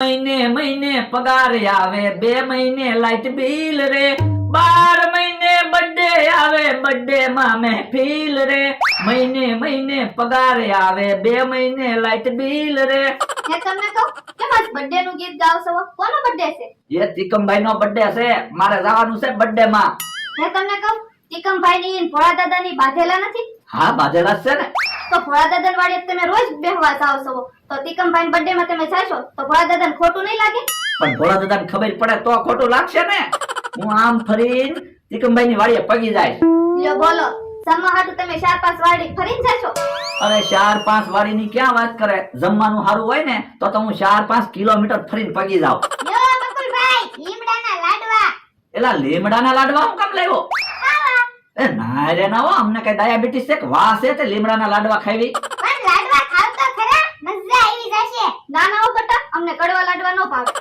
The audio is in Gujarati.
મહિને મહિને પગાર આવે, 2 મહિને લાઈટ બિલ રે, 12 મહિને બર્થડે આવે, બર્થડે માં મહેફિલ રે, મહિને મહિને પગાર આવે, 2 મહિને લાઈટ બિલ રે. મેં તમને કહું કેમ આજ બર્થડે નું ગીત ગાવ છો? કોનો બર્થડે છે? એ તિકમભાઈ નો બર્થડે છે, મારે જવાનું છે બર્થડે માં. મેં તમને કહું ટીકમભાઈ ની ભોળા દાદા ની બાંધેલા નથી? હા બાજેલા જ છે ને. તો ભોળા દાદા વાળી તમે રોજ બેહવા જાવ છો, તો ટીકમભાઈ બર્થડે માં તમે જાશો તો ભોળા દાદા ખોટું નહીં લાગે? પણ ભોળા દાદાને ખબર પડે તો ખોટું લાગશે ને. હું આમ ફરીને તિકમભાઈ ની વાડીએ પગી જાય. લ્યો બોલો, જમવા હાટુ તમે 4-5 વાડી ફરીને જાશો? અરે 4-5 વાડી ની ક્યાં વાત કરે, જમવાનું સારું હોય ને તો હું 4-5 કિલોમીટર ફરીને પગી જાઉં. લ્યો બકુલભાઈ, લીમડાના લાડવા. એલા લીમડાના લાડવા હું કામ લાવ્યો? એ ના રે ના હો, અમને કઈ ડાયાબિટીસ છે કે વાસ છે તે લીમડાના લાડવા ખાવી? પણ લાડવા ખાવ તો ખરા, મજા આવી જશે. ના ના હો બટા, અમને કડવા લાડવા નો ભાવે.